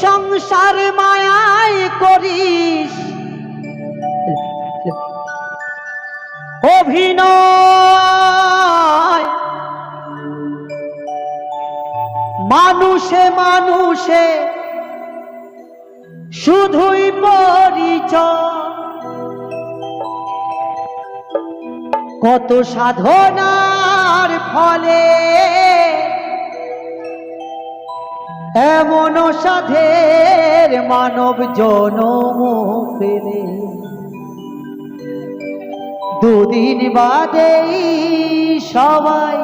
সংসার মায়ায় করিস অভিনয়, মানুষে মানুষে শুধুই পরিচয়। কত সাধনার ফলে এমন সাধের মানব জনম পেলে, দুদিন বাদেই সবাই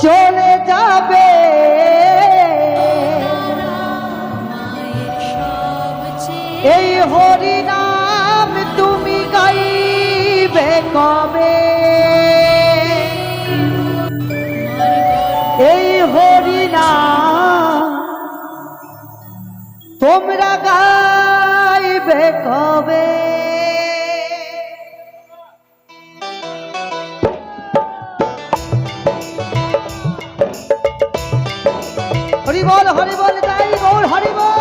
চলে যাবে। এই হরি নাম তুমি গাইবে কবে? এই হরি নাম তোমরা গাইবে কবে? হরি বল তাই গৌর হরি বল।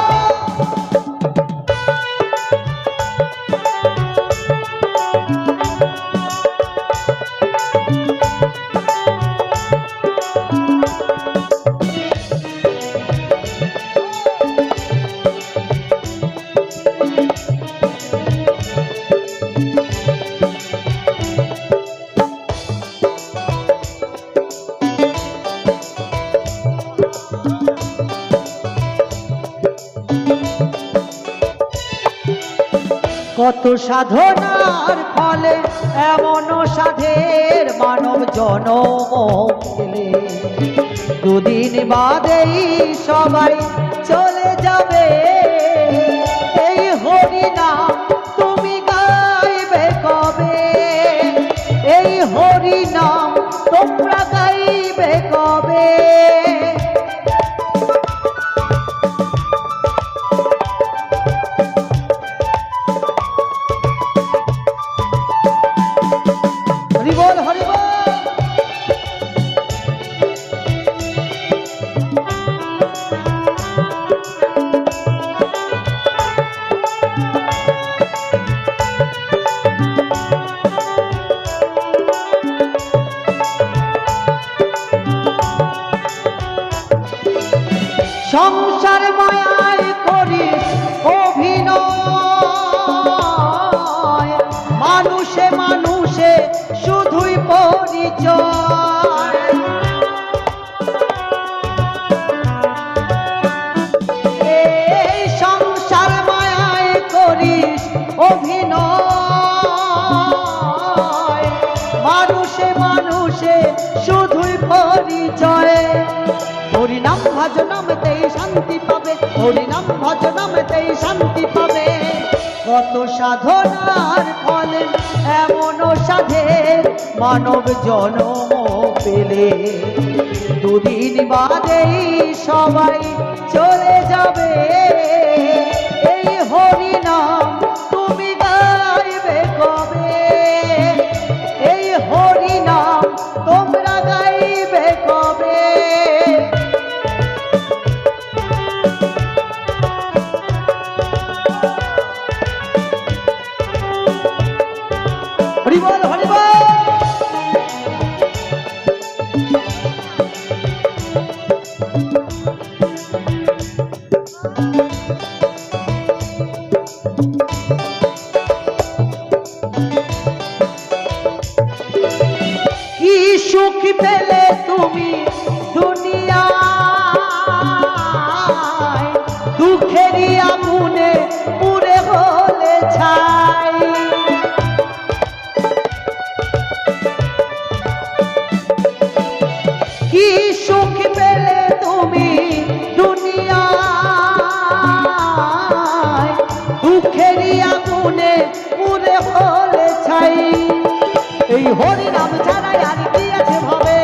কত সাধনার ফলে এমন সাধের মানব জনম পেলে, দুদিন বাদেই সবাই চলে যাবে। এই হরি নাম তুমি গাইবে কবে? এই হরি নাম তোমরা গাইবে কবে? সংসার মায়ায় করিস অভিনয়, মানুষে মানুষে শুধুই পরিচয়। এই সংসার মায়ায় করিস অভিনয়, মানুষে মানুষে শুধুই পরিচয়। হরি নাম ভজ নামতেই শান্তি পাবে, হরি নাম ভজ নামতেই শান্তি পাবে। কত সাধনার ফলে এমন সাধের মানব জনম পেলে, দুদিন বাদেই সবাই চলে যাবে। এই হরি নাম তুমি গাইবে কবে? এই হরি নাম তোমরা গাইবে কবে? হরি বল হরি বল। কি সুখ পেলে তুমি দুনিয়ায়, দুঃখেরই আগুনে পুড়ে হলে ছাই। কি সুখ পেলে তুমি দুনিয়ায়, দুঃখেরই আগুনে পুড়ে হলে ছাই। এই হরি নাম ছাড়াই আর কি আছে ভাবে?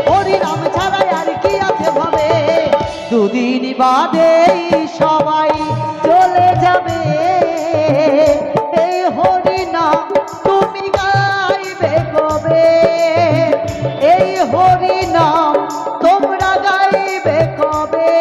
হরি নাম ছাড়াই আর কি আছে ভাবে? দুদিন বাদেই সবাই চলে যাবে। এই হরি নাম তুমি গাইবে কবে? এই হরি নাম তোমরা গাইবে কবে?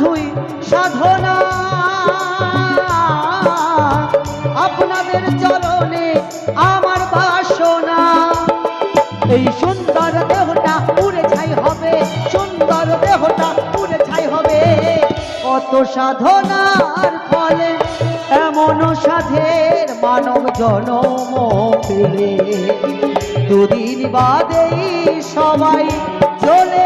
শুধুই সাধনা আপনাদের চরণে আমার বাসনা এই সুন্দর দেহটা পুড়ে ছাই হবে সুন্দর দেহটা পুড়ে ছাই হবে কত সাধনার ফলে এমন সাধের মানব জনম পেলে দুদিন বাদেই সবাই চলে